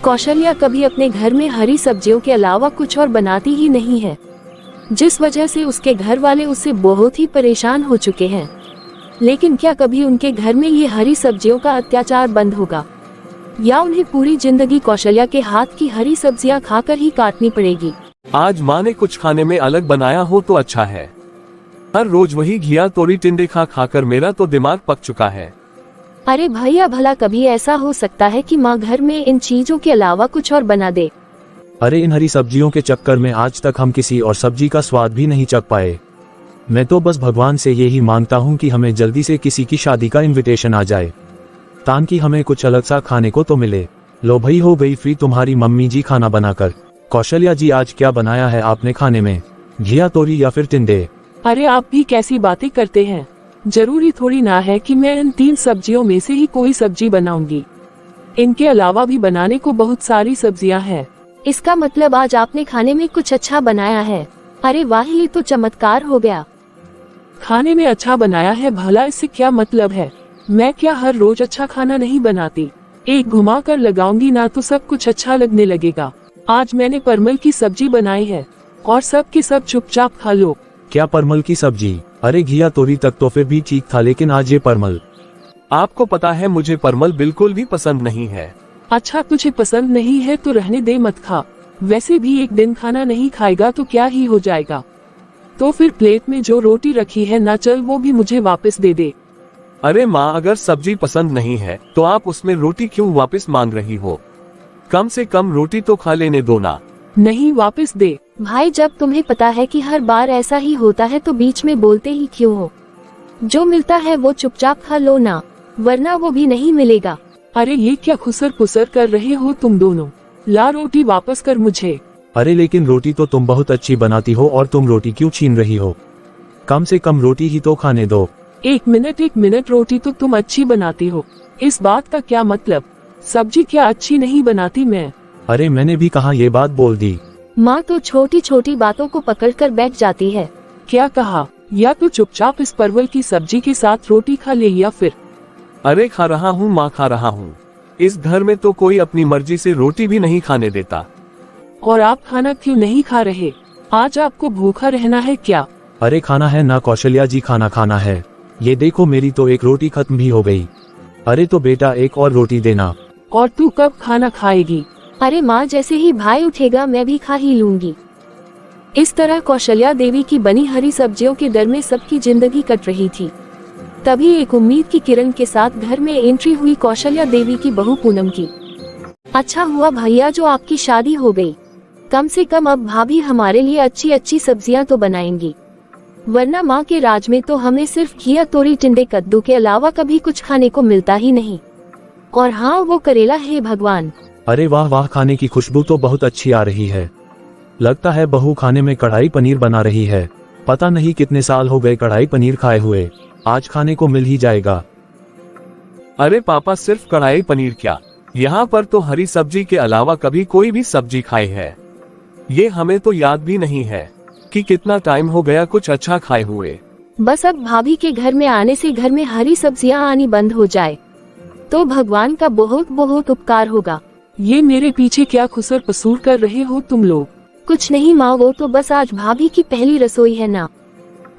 कौशल्या कभी अपने घर में हरी सब्जियों के अलावा कुछ और बनाती ही नहीं है, जिस वजह से उसके घर वाले उससे बहुत ही परेशान हो चुके हैं। लेकिन क्या कभी उनके घर में ये हरी सब्जियों का अत्याचार बंद होगा, या उन्हें पूरी जिंदगी कौशल्या के हाथ की हरी सब्जियां खाकर ही काटनी पड़ेगी? आज माँ ने कुछ खाने में अलग बनाया हो तो अच्छा है। हर रोज वही घिया तोरी टिंडे खाकर मेरा तो दिमाग पक चुका है। अरे भैया, भला कभी ऐसा हो सकता है कि माँ घर में इन चीजों के अलावा कुछ और बना दे? अरे इन हरी सब्जियों के चक्कर में आज तक हम किसी और सब्जी का स्वाद भी नहीं चख पाए। मैं तो बस भगवान से यही मांगता हूँ कि हमें जल्दी से किसी की शादी का इनविटेशन आ जाए, ताकि हमें कुछ अलग सा खाने को तो मिले। लो भाई, हो गई फ्री तुम्हारी मम्मी जी खाना बनाकर। कौशल्या जी, आज क्या बनाया है आपने खाने में, घिया तोरी या फिर टिंडे? अरे आप भी कैसी बातें करते हैं, जरूरी थोड़ी ना है कि मैं इन 3 सब्जियों में से ही कोई सब्जी बनाऊंगी। इनके अलावा भी बनाने को बहुत सारी सब्जियां हैं। इसका मतलब आज आपने खाने में कुछ अच्छा बनाया है? अरे वाह, ये तो चमत्कार हो गया। खाने में अच्छा बनाया है, भला इससे क्या मतलब है? मैं क्या हर रोज अच्छा खाना नहीं बनाती? एक घुमा कर लगाऊंगी ना तो सब कुछ अच्छा लगने लगेगा। आज मैंने परमल की सब्जी बनाई है और सब के सब चुपचाप खा लो। क्या परमल की सब्जी? अरे घिया तोरी तक तो फिर भी ठीक था, लेकिन आज ये परमल। आपको पता है मुझे परमल बिल्कुल भी पसंद नहीं है। अच्छा, तुझे पसंद नहीं है तो रहने दे, मत खा। वैसे भी एक दिन खाना नहीं खाएगा तो क्या ही हो जाएगा। तो फिर प्लेट में जो रोटी रखी है ना, चल वो भी मुझे वापस दे दे। अरे माँ, अगर सब्जी पसंद नहीं है तो आप उसमें रोटी क्यों वापस मांग रही हो? कम से कम रोटी तो खा लेने दो ना। नहीं, वापस दे। भाई, जब तुम्हें पता है कि हर बार ऐसा ही होता है तो बीच में बोलते ही क्यों हो? जो मिलता है वो चुपचाप खा लो ना, वरना वो भी नहीं मिलेगा। अरे ये क्या खुसर पुसर कर रहे हो तुम दोनों? ला रोटी वापस कर मुझे। अरे लेकिन रोटी तो तुम बहुत अच्छी बनाती हो और तुम रोटी क्यों छीन रही हो? कम से कम रोटी ही तो खाने दो। एक मिनट, रोटी तो तुम अच्छी बनाती हो, इस बात का क्या मतलब? सब्जी क्या अच्छी नहीं बनाती मैं? अरे मैंने भी कहा ये बात बोल दी। माँ तो छोटी छोटी बातों को पकड़कर बैठ जाती है। क्या कहा? या तो चुपचाप इस परवल की सब्जी के साथ रोटी खा ले, या फिर। अरे खा रहा हूँ माँ, खा रहा हूँ। इस घर में तो कोई अपनी मर्जी से रोटी भी नहीं खाने देता। और आप खाना क्यों नहीं खा रहे? आज आपको भूखा रहना है क्या? अरे खाना है ना कौशल्या जी, खाना खाना है। ये देखो मेरी तो एक रोटी खत्म भी हो गई। अरे तो बेटा एक और रोटी देना। और तू कब खाना खाएगी? अरे माँ, जैसे ही भाई उठेगा मैं भी खा ही लूंगी। इस तरह कौशल्या देवी की बनी हरी सब्जियों के डर में सबकी जिंदगी कट रही थी। तभी एक उम्मीद की किरण के साथ घर में एंट्री हुई कौशल्या देवी की बहू पूनम की। अच्छा हुआ भैया जो आपकी शादी हो गई, कम से कम अब भाभी हमारे लिए अच्छी अच्छी सब्जियां तो बनाएंगी, वरना माँ के राज में तो हमें सिर्फ घिया तोरी टिंडे कद्दू के अलावा कभी कुछ खाने को मिलता ही नहीं। और हाँ, वो करेला है भगवान। अरे वाह वाह, खाने की खुशबू तो बहुत अच्छी आ रही है। लगता है बहू खाने में कढ़ाई पनीर बना रही है। पता नहीं कितने साल हो गए कढ़ाई पनीर खाए हुए, आज खाने को मिल ही जाएगा। अरे पापा, सिर्फ कढ़ाई पनीर क्या, यहाँ पर तो हरी सब्जी के अलावा कभी कोई भी सब्जी खाई है। ये हमें तो याद भी नहीं है कि कितना टाइम हो गया कुछ अच्छा खाए हुए। बस अब भाभी के घर में आने से घर में हरी सब्जियां आनी बंद हो जाए तो भगवान का बहुत बहुत उपकार होगा। ये मेरे पीछे क्या खुसर पसूर कर रहे हो तुम लोग? कुछ नहीं माँ, वो तो बस आज भाभी की पहली रसोई है ना,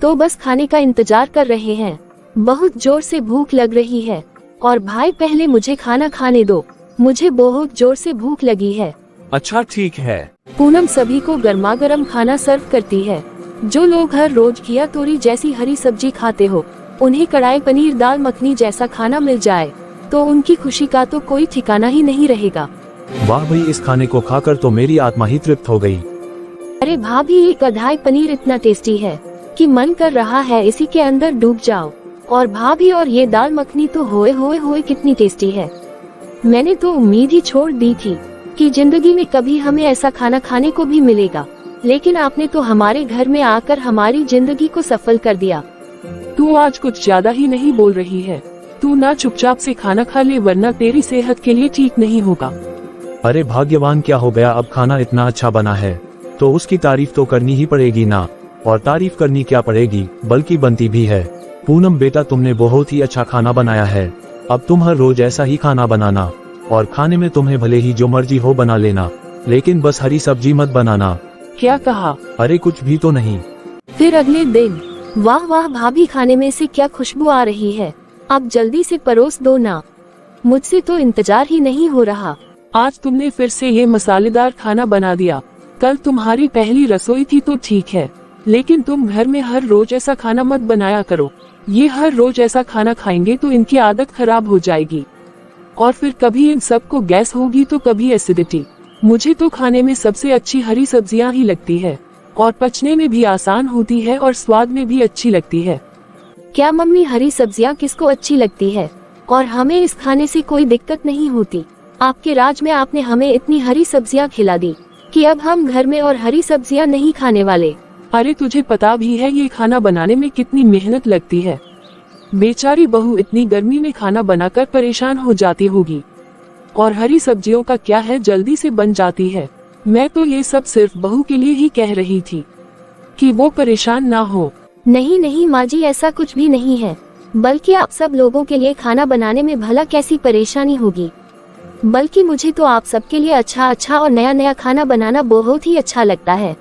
तो बस खाने का इंतजार कर रहे हैं। बहुत जोर से भूख लग रही है। और भाई पहले मुझे खाना खाने दो, मुझे बहुत जोर से भूख लगी है। अच्छा ठीक है। पूनम सभी को गर्मा गर्म खाना सर्व करती है। जो लोग हर रोज घिया तोरी जैसी हरी सब्जी खाते हो, उन्हें कढ़ाई पनीर दाल मखनी जैसा खाना मिल जाए तो उनकी खुशी का तो कोई ठिकाना ही नहीं रहेगा। वाह भाई, इस खाने को खाकर तो मेरी आत्मा ही तृप्त हो गई। अरे भाभी, ये कढ़ाई पनीर इतना टेस्टी है कि मन कर रहा है इसी के अंदर डूब जाओ। और भाभी, और ये दाल मखनी तो होए होए होए कितनी टेस्टी है। मैंने तो उम्मीद ही छोड़ दी थी कि जिंदगी में कभी हमें ऐसा खाना खाने को भी मिलेगा, लेकिन आपने तो हमारे घर में आकर हमारी जिंदगी को सफल कर दिया। तू आज कुछ ज्यादा ही नहीं बोल रही है। तू ना चुपचाप से खाना खा ले, वरना तेरी सेहत के लिए ठीक नहीं होगा। अरे भाग्यवान क्या हो गया, अब खाना इतना अच्छा बना है तो उसकी तारीफ तो करनी ही पड़ेगी ना। और तारीफ करनी क्या पड़ेगी, बल्कि बनती भी है। पूनम बेटा, तुमने बहुत ही अच्छा खाना बनाया है। अब तुम हर रोज ऐसा ही खाना बनाना। और खाने में तुम्हें भले ही जो मर्जी हो बना लेना, लेकिन बस हरी सब्जी मत बनाना। क्या कहा? अरे कुछ भी तो नहीं। फिर अगले दिन, वाह वाह भाभी, खाने में से क्या खुशबू आ रही है, अब जल्दी से परोस दो ना, मुझसे तो इंतजार ही नहीं हो रहा। आज तुमने फिर से ये मसालेदार खाना बना दिया। कल तुम्हारी पहली रसोई थी तो ठीक है, लेकिन तुम घर में हर रोज ऐसा खाना मत बनाया करो। ये हर रोज ऐसा खाना खाएंगे तो इनकी आदत खराब हो जाएगी, और फिर कभी इन सबको गैस होगी तो कभी एसिडिटी। मुझे तो खाने में सबसे अच्छी हरी सब्जियां ही लगती है, और पचने में भी आसान होती है और स्वाद में भी अच्छी लगती है। क्या मम्मी, हरी सब्जियां किसको अच्छी लगती है, और हमें इस खाने से कोई दिक्कत नहीं होती। आपके राज में आपने हमें इतनी हरी सब्जियां खिला दी कि अब हम घर में और हरी सब्जियां नहीं खाने वाले। अरे तुझे पता भी है ये खाना बनाने में कितनी मेहनत लगती है। बेचारी बहू इतनी गर्मी में खाना बनाकर परेशान हो जाती होगी, और हरी सब्जियों का क्या है, जल्दी से बन जाती है। मैं तो ये सब सिर्फ बहू के लिए ही कह रही थी कि वो परेशान ना हो। नहीं नहीं माँ जी, ऐसा कुछ भी नहीं है, बल्कि आप सब लोगों के लिए खाना बनाने में भला कैसी परेशानी होगी। बल्कि मुझे तो आप सबके लिए अच्छा और नया नया खाना बनाना बहुत ही अच्छा लगता है।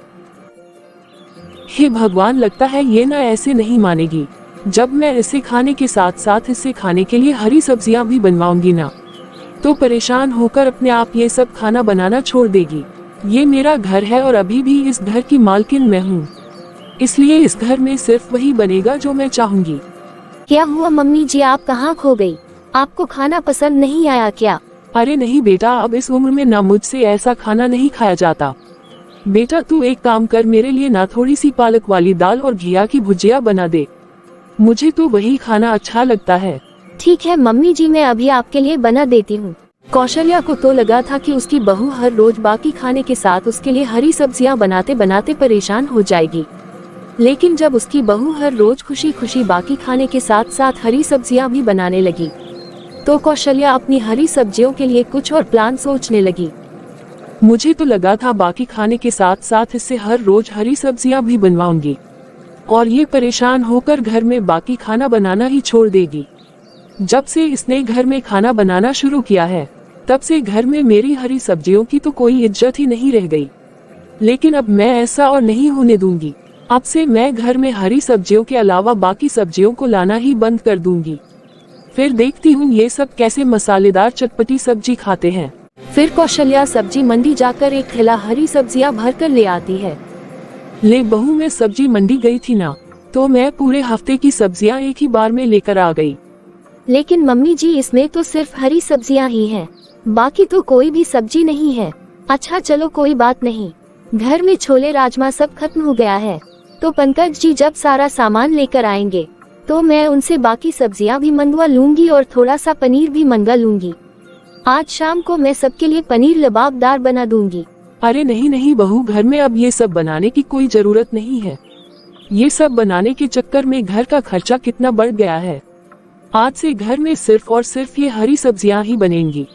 हे भगवान, लगता है ये ना ऐसे नहीं मानेगी। जब मैं इसे खाने के साथ साथ इसे खाने के लिए हरी सब्जियां भी बनवाऊंगी ना, तो परेशान होकर अपने आप ये सब खाना बनाना छोड़ देगी। ये मेरा घर है और अभी भी इस घर की मालकिन मैं हूँ, इसलिए इस घर में सिर्फ वही बनेगा जो मैं चाहूंगी। क्या हुआ मम्मी जी, आप कहाँ खो गई? आपको खाना पसंद नहीं आया क्या? अरे नहीं बेटा, अब इस उम्र में ना मुझसे ऐसा खाना नहीं खाया जाता। बेटा तू एक काम कर, मेरे लिए ना थोड़ी सी पालक वाली दाल और घिया की भुजिया बना दे, मुझे तो वही खाना अच्छा लगता है। ठीक है मम्मी जी, मैं अभी आपके लिए बना देती हूँ। कौशल्या को तो लगा था कि उसकी बहू हर रोज बाकी खाने के साथ उसके लिए हरी सब्जियां बनाते बनाते परेशान हो जाएगी, लेकिन जब उसकी बहू हर रोज खुशी खुशी बाकी खाने के साथ साथ हरी सब्जियां भी बनाने लगी, तो कौशल्या अपनी हरी सब्जियों के लिए कुछ और प्लान सोचने लगी। मुझे तो लगा था बाकी खाने के साथ साथ इससे हर रोज हरी सब्जियां भी बनवाऊंगी, और ये परेशान होकर घर में बाकी खाना बनाना ही छोड़ देगी। जब से इसने घर में खाना बनाना शुरू किया है, तब से घर में मेरी हरी सब्जियों की तो कोई इज्जत ही नहीं रह गई। लेकिन अब मैं ऐसा और नहीं होने दूंगी। अब से मैं घर में हरी सब्जियों के अलावा बाकी सब्जियों को लाना ही बंद कर दूंगी। फिर देखती हूँ ये सब कैसे मसालेदार चटपटी सब्जी खाते हैं। फिर कौशल्या सब्जी मंडी जाकर एक थैला हरी सब्जियां भर कर ले आती है। ले बहू, मैं सब्जी मंडी गई थी ना, तो मैं पूरे हफ्ते की सब्जियां एक ही बार में लेकर आ गई। लेकिन मम्मी जी, इसमें तो सिर्फ हरी सब्जियां ही हैं, बाकी तो कोई भी सब्जी नहीं है। अच्छा चलो कोई बात नहीं, घर में छोले राजमा सब खत्म हो गया है, तो पंकज जी जब सारा सामान लेकर आएंगे तो मैं उनसे बाकी सब्जियां भी मंगवा लूंगी और थोड़ा सा पनीर भी मंगा लूंगी। आज शाम को मैं सबके लिए पनीर लबाबदार बना दूंगी। अरे नहीं नहीं बहू, घर में अब ये सब बनाने की कोई जरूरत नहीं है। ये सब बनाने के चक्कर में घर का खर्चा कितना बढ़ गया है। आज से घर में सिर्फ और सिर्फ ये हरी सब्जियां ही बनेंगी,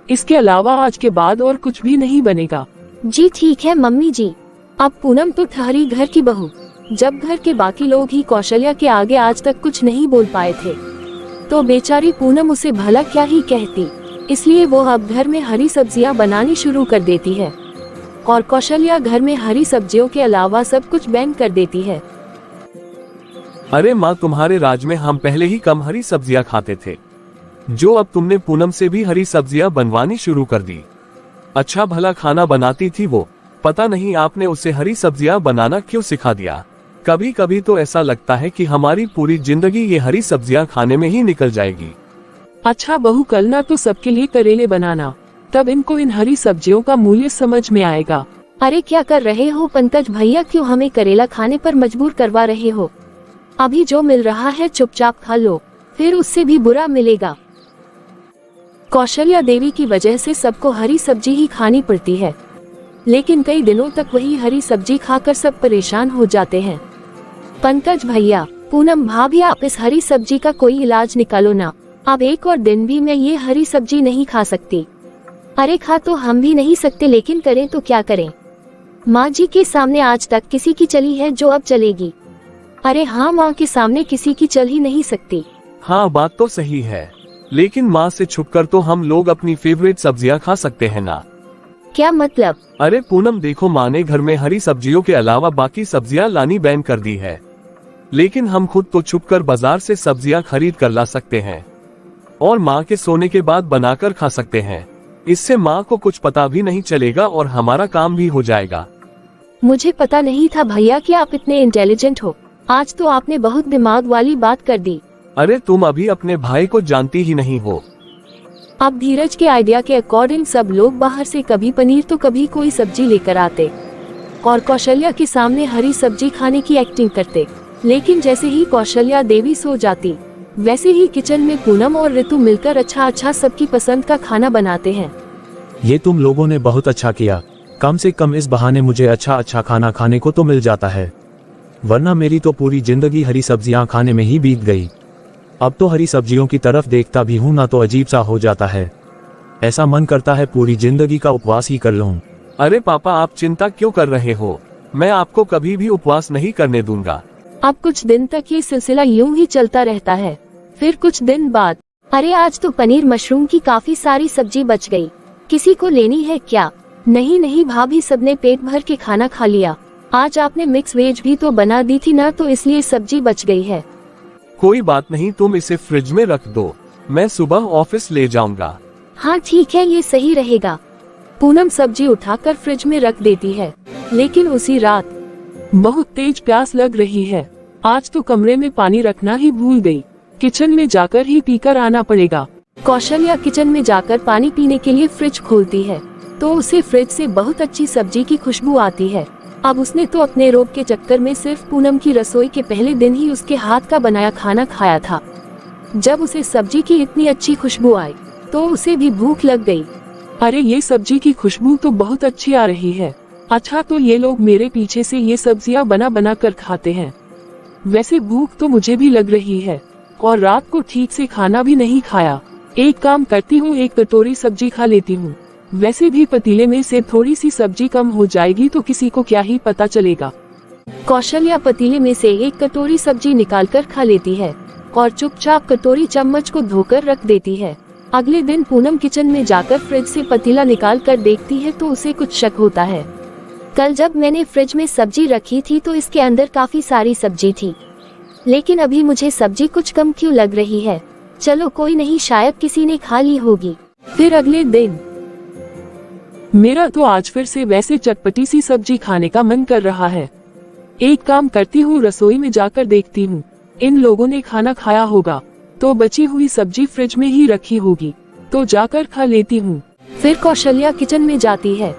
इसके अलावा आज के बाद और कुछ भी नहीं बनेगा। जी ठीक है मम्मी जी। अब पूनम तो ठहरी घर की बहू। जब घर के बाकी लोग ही कौशल्या के आगे आज तक कुछ नहीं बोल पाए थे, तो बेचारी पूनम उसे भला क्या ही कहती, इसलिए वो अब घर में हरी सब्जियां बनानी शुरू कर देती है, और कौशल्या घर में हरी सब्जियों के अलावा सब कुछ बैन कर देती है। अरे माँ, तुम्हारे राज में हम पहले ही कम हरी सब्जियां खाते थे, जो अब तुमने पूनम से भी हरी सब्जियां बनवानी शुरू कर दी। अच्छा भला खाना बनाती थी वो, पता नहीं आपने उसे हरी सब्जियां बनाना क्यों सिखा दिया। कभी कभी तो ऐसा लगता है कि हमारी पूरी जिंदगी ये हरी सब्जियां खाने में ही निकल जाएगी। अच्छा बहू, कल ना तो सबके लिए करेले बनाना, तब इनको इन हरी सब्जियों का मूल्य समझ में आएगा। अरे क्या कर रहे हो पंकज भैया, क्यों हमें करेला खाने पर मजबूर करवा रहे हो? अभी जो मिल रहा है चुपचाप खा लो, फिर उससे भी बुरा मिलेगा। कौशल्या देवी की वजह से सबको हरी सब्जी ही खानी पड़ती है, लेकिन कई दिनों तक वही हरी सब्जी खाकर सब परेशान हो जाते हैं। पंकज भैया, पूनम भाभी, आप इस हरी सब्जी का कोई इलाज निकालो ना। अब एक और दिन भी मैं ये हरी सब्जी नहीं खा सकती। अरे खा तो हम भी नहीं सकते, लेकिन करें तो क्या करें? माँ जी के सामने आज तक किसी की चली है जो अब चलेगी? अरे हाँ, माँ के सामने किसी की चल ही नहीं सकती। हाँ बात तो सही है, लेकिन माँ से छुपकर तो हम लोग अपनी फेवरेट सब्जियां खा सकते हैं ना। क्या मतलब? अरे पूनम देखो, माँ ने घर में हरी सब्जियों के अलावा बाकी सब्जियां लानी बैन कर दी है, लेकिन हम खुद तो छुपकर बाजार से सब्जियां खरीद कर ला सकते हैं और माँ के सोने के बाद बनाकर खा सकते हैं। इससे माँ को कुछ पता भी नहीं चलेगा और हमारा काम भी हो जाएगा। मुझे पता नहीं था भैया कि आप इतने इंटेलिजेंट हो। आज तो आपने बहुत दिमाग वाली बात कर दी। अरे तुम अभी अपने भाई को जानती ही नहीं हो। अब धीरज के आइडिया के अकॉर्डिंग सब लोग बाहर से कभी पनीर तो कभी कोई सब्जी लेकर आते और कौशल्या के सामने हरी सब्जी खाने की एक्टिंग करते। लेकिन जैसे ही कौशल्या देवी सो जाती, वैसे ही किचन में पूनम और ऋतु मिलकर अच्छा सबकी पसंद का खाना बनाते हैं। ये तुम लोगों ने बहुत अच्छा किया। कम से कम इस बहाने मुझे अच्छा खाना खाने को तो मिल जाता है, वरना मेरी तो पूरी जिंदगी हरी सब्जियां खाने में ही बीत गई। अब तो हरी सब्जियों की तरफ देखता भी हूँ ना तो अजीब सा हो जाता है। ऐसा मन करता है पूरी जिंदगी का उपवास ही कर लूं। अरे पापा, आप चिंता क्यों कर रहे हो? मैं आपको कभी भी उपवास नहीं करने दूंगा। अब कुछ दिन तक ये सिलसिला यूं ही चलता रहता है। फिर कुछ दिन बाद, अरे आज तो पनीर मशरूम की काफी सारी सब्जी बच गई, किसी को लेनी है क्या? नहीं भाभी, सबने पेट भर के खाना खा लिया। आज आपने मिक्स वेज भी तो बना दी थी ना, तो इसलिए सब्जी बच गई है। कोई बात नहीं, तुम इसे फ्रिज में रख दो, मैं सुबह ऑफिस ले जाऊंगा। हाँ ठीक है, ये सही रहेगा। पूनम सब्जी उठाकर फ्रिज में रख देती है। लेकिन उसी रात बहुत तेज प्यास लग रही है। आज तो कमरे में पानी रखना ही भूल गई। किचन में जाकर ही पीकर आना पड़ेगा। कौशल्या किचन में जाकर पानी पीने के लिए फ्रिज खोलती है तो उसे फ्रिज से बहुत अच्छी सब्जी की खुशबू आती है। अब उसने तो अपने रोब के चक्कर में सिर्फ पूनम की रसोई के पहले दिन ही उसके हाथ का बनाया खाना खाया था। जब उसे सब्जी की इतनी अच्छी खुशबू आई तो उसे भी भूख लग गई। अरे ये सब्जी की खुशबू तो बहुत अच्छी आ रही है। अच्छा, तो ये लोग मेरे पीछे से ये सब्जियां बना कर खाते हैं। वैसे भूख तो मुझे भी लग रही है और रात को ठीक से खाना भी नहीं खाया। एक काम करती हूँ, एक कटोरी सब्जी खा लेती हूँ। वैसे भी पतीले में से थोड़ी सी सब्जी कम हो जाएगी तो किसी को क्या ही पता चलेगा। कौशल्या पतीले में से एक कटोरी सब्जी निकालकर खा लेती है और चुपचाप कटोरी चम्मच को धोकर रख देती है। अगले दिन पूनम किचन में जाकर फ्रिज से पतीला निकाल कर देखती है तो उसे कुछ शक होता है। कल जब मैंने फ्रिज में सब्जी रखी थी तो इसके अंदर काफी सारी सब्जी थी, लेकिन अभी मुझे सब्जी कुछ कम क्यों लग रही है। चलो कोई नहीं, शायद किसी ने खा ली होगी। फिर अगले दिन मेरा तो आज फिर से वैसे चटपटी सी सब्जी खाने का मन कर रहा है। एक काम करती हूँ, रसोई में जाकर देखती हूँ। इन लोगों ने खाना खाया होगा तो बची हुई सब्जी फ्रिज में ही रखी होगी, तो जाकर खा लेती हूँ। फिर कौशल्या किचन में जाती है।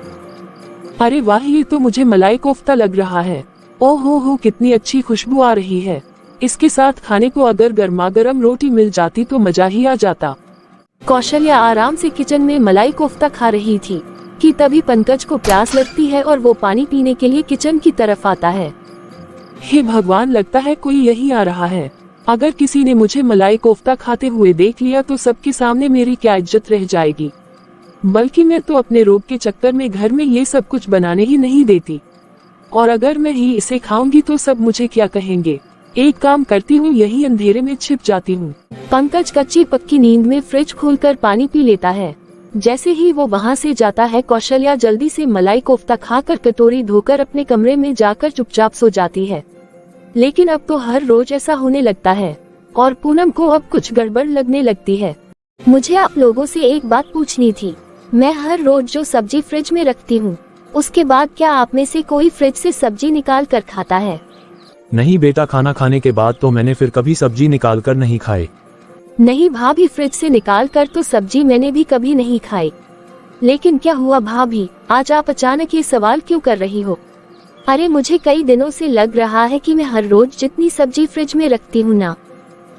अरे वाह, ये तो मुझे मलाई कोफ्ता लग रहा है। ओहो हो, कितनी अच्छी खुशबू आ रही है। इसके साथ खाने को अगर गर्मा गर्म रोटी मिल जाती तो मजा ही आ जाता। कौशल्या आराम से किचन में मलाई कोफ्ता खा रही थी कि तभी पंकज को प्यास लगती है और वो पानी पीने के लिए किचन की तरफ आता है। हे भगवान, लगता है कोई यही आ रहा है। अगर किसी ने मुझे मलाई कोफ्ता खाते हुए देख लिया तो सबके सामने मेरी क्या इज्जत रह जाएगी। बल्कि मैं तो अपने रोग के चक्कर में घर में ये सब कुछ बनाने ही नहीं देती, और अगर मैं ही इसे खाऊंगी तो सब मुझे क्या कहेंगे। एक काम करती हूँ, यही अंधेरे में छिप जाती हूँ। पंकज कच्ची पक्की नींद में फ्रिज खोलकर पानी पी लेता है। जैसे ही वो वहाँ से जाता है, कौशल्या जल्दी से मलाई कोफ्ता खाकर कटोरी धोकर अपने कमरे में जाकर चुपचाप सो जाती है। लेकिन अब तो हर रोज ऐसा होने लगता है और पूनम को अब कुछ गड़बड़ लगने लगती है। मुझे आप लोगों से एक बात पूछनी थी। मैं हर रोज जो सब्जी फ्रिज में रखती हूँ, उसके बाद क्या आप में से कोई फ्रिज से सब्जी निकाल कर खाता है? नहीं बेटा, खाना खाने के बाद तो मैंने फिर कभी सब्जी निकाल कर नहीं खाई। नहीं भाभी, फ्रिज से निकाल कर तो सब्जी मैंने भी कभी नहीं खाई। लेकिन क्या हुआ भाभी, आज आप अचानक ये सवाल क्यों कर रही हो? अरे मुझे कई दिनों से लग रहा है कि मैं हर रोज जितनी सब्जी फ्रिज में रखती हूँ ना,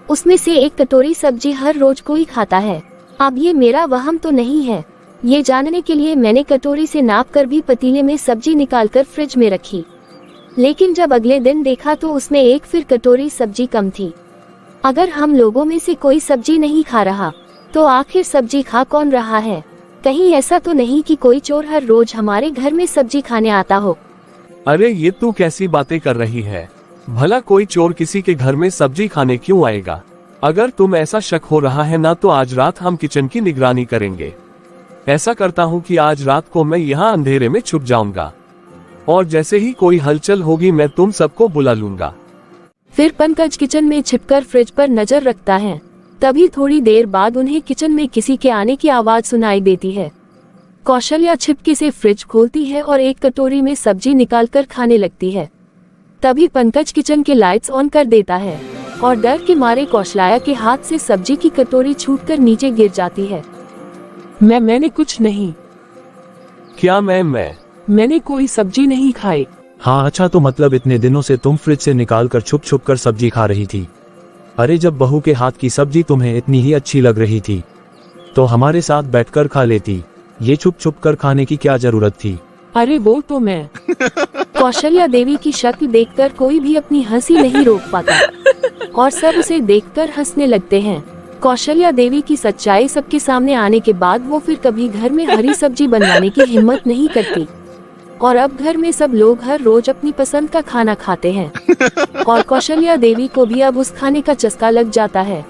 उसमें से एक कटोरी सब्जी हर रोज कोई खाता है। अब ये मेरा वहम तो नहीं है। ये जानने के लिए मैंने कटोरी से नाप कर भी पतीले में सब्जी निकाल कर फ्रिज में रखी, लेकिन जब अगले दिन देखा तो उसमें एक फिर कटोरी सब्जी कम थी। अगर हम लोगों में से कोई सब्जी नहीं खा रहा तो आखिर सब्जी खा कौन रहा है? कहीं ऐसा तो नहीं कि कोई चोर हर रोज हमारे घर में सब्जी खाने आता हो? अरे ये तू कैसी बातें कर रही है? भला कोई चोर किसी के घर में सब्जी खाने क्यों आएगा? अगर तुम ऐसा शक हो रहा है ना, तो आज रात हम किचन की निगरानी करेंगे। ऐसा करता हूँ कि आज रात को मैं यहाँ अंधेरे में छुप जाऊंगा, और जैसे ही कोई हलचल होगी मैं तुम सबको बुला लूंगा। फिर पंकज किचन में छिपकर फ्रिज पर नजर रखता है। तभी थोड़ी देर बाद उन्हें किचन में किसी के आने की आवाज सुनाई देती है। कौशल्या छिपके से फ्रिज खोलती है और एक कटोरी में सब्जी निकालकर खाने लगती है। तभी पंकज किचन के लाइट्स ऑन कर देता है और डर के मारे कौशल्या के हाथ से सब्जी की कटोरी छूटकर नीचे गिर जाती है। मैंने कुछ नहीं। क्या मैंने कोई सब्जी नहीं खाई। हाँ अच्छा, तो मतलब इतने दिनों से तुम फ्रिज से निकाल कर छुप छुप कर सब्जी खा रही थी। अरे जब बहू के हाथ की सब्जी तुम्हें इतनी ही अच्छी लग रही थी तो हमारे साथ बैठकर खा लेती। ये छुप छुप कर खाने की क्या जरूरत थी? अरे वो तो मैं। कौशल्या देवी की शक्ल देखकर कोई भी अपनी हंसी नहीं रोक पाता और सब उसे देखकर हंसने लगते हैं। कौशल्या देवी की सच्चाई सबके सामने आने के बाद वो फिर कभी घर में हरी सब्जी बनवाने की हिम्मत नहीं करती और अब घर में सब लोग हर रोज अपनी पसंद का खाना खाते हैं और कौशल्या देवी को भी अब उस खाने का चस्का लग जाता है।